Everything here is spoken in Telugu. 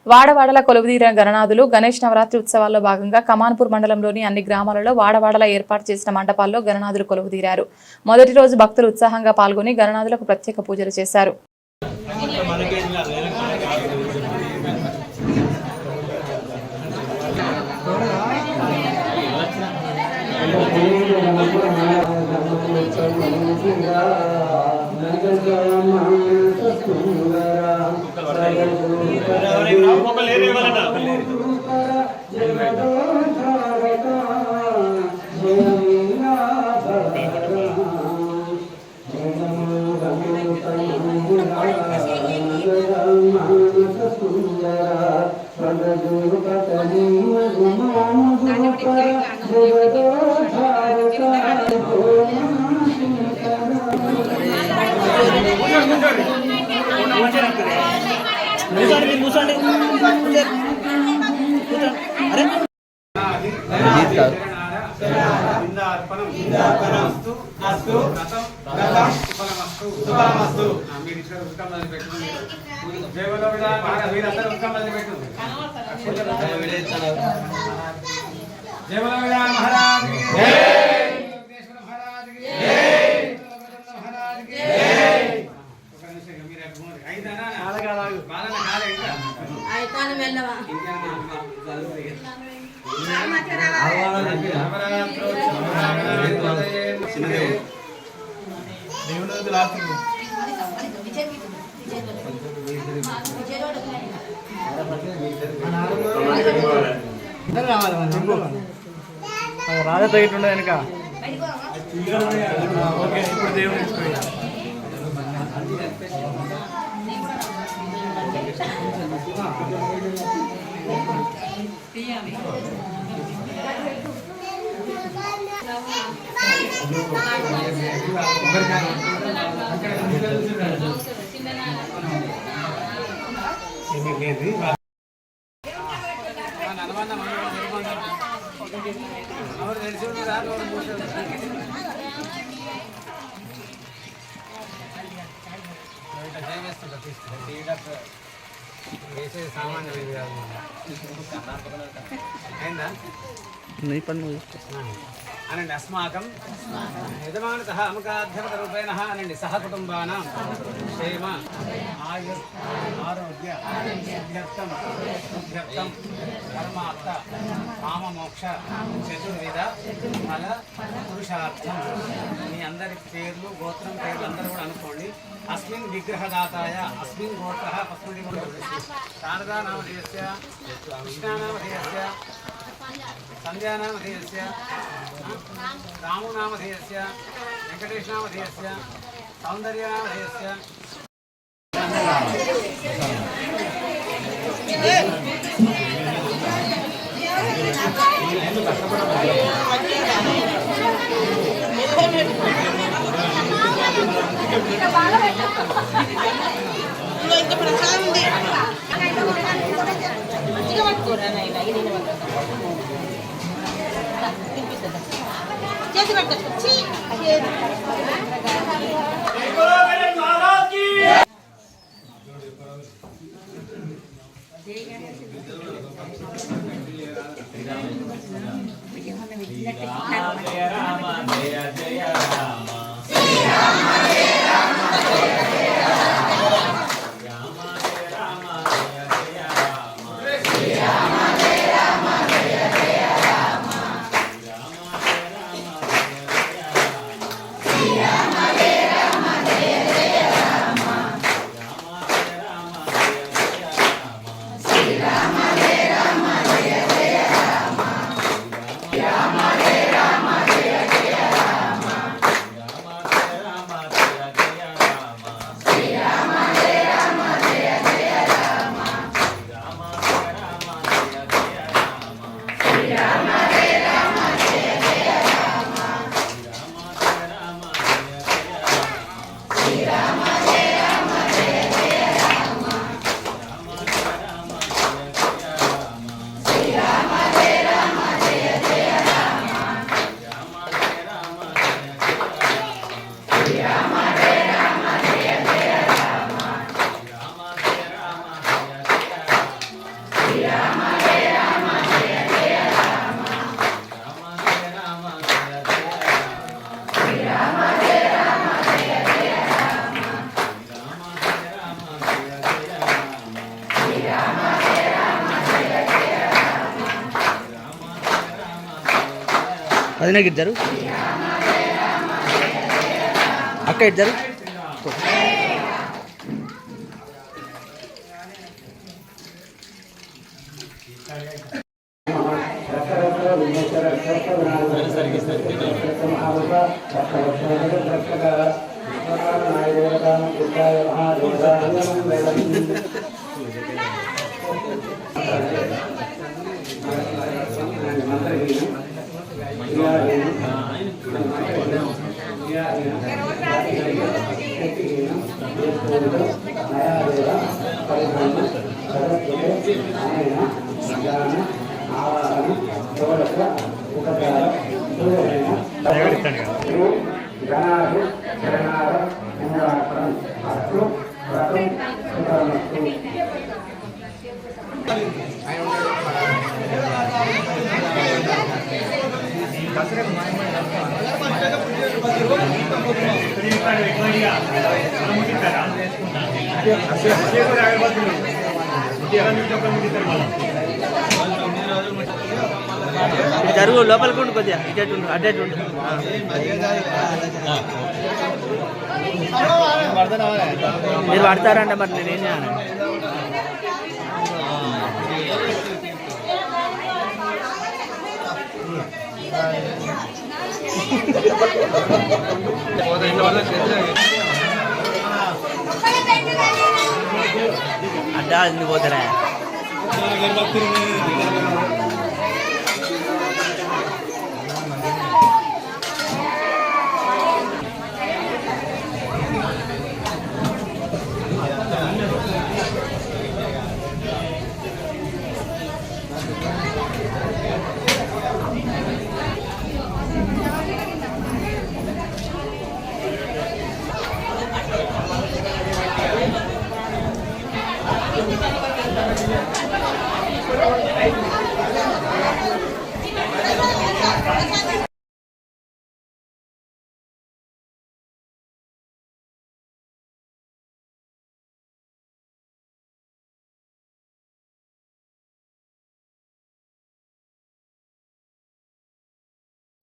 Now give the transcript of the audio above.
వాడవాడల కొలువుదీరిన గణనాథులు గణేష్ నవరాత్రి ఉత్సవాల్లో భాగంగా కమాన్పూర్ మండలంలోని అన్ని గ్రామాలలో వాడవాడల ఏర్పాటు చేసిన మండపాల్లో గణనాథులు కొలువుదీరారు. మొదటి రోజు భక్తులు ఉత్సాహంగా పాల్గొని గణనాథులకు ప్రత్యేక పూజలు చేశారు. రాజా తగ్గట్టుండే వెనక ఓకే ఇప్పుడు దేవుడు అనండి అస్మాకం యజమానతః అముకాధ్యపతరూపేణ అనండి సహ కుటుంబానాం క్షేమ ఆరోగ్య సిద్ధ్యర్థం పరమార్థ కామమోక్ష చతుర్విధ ఫల పురుషార్థం. మీ అందరి పేర్లు గోత్రం పేర్లు అందరూ కూడా అనుకోండి. అస్మిన్ విగ్రహదాతాయ అస్మిన్ గోత్రః పస్మిన్ శారదా నామధేయస్య కృష్ణానామధేయస్య సంధ్యానామధేయస్య రామునామధేయస్య వెంకటేశనామధేయస్య సౌందర్యనామధేయస్య వదినకి ఇద్దరు అక్క ఇద్దరు జరుగు లోపలికి ఉండు కొద్దిగా ఇటు అడ్డేటు ఉండు మీరు పడతారంట మరి నేనేం చేయాలి అడ్డా పోతారా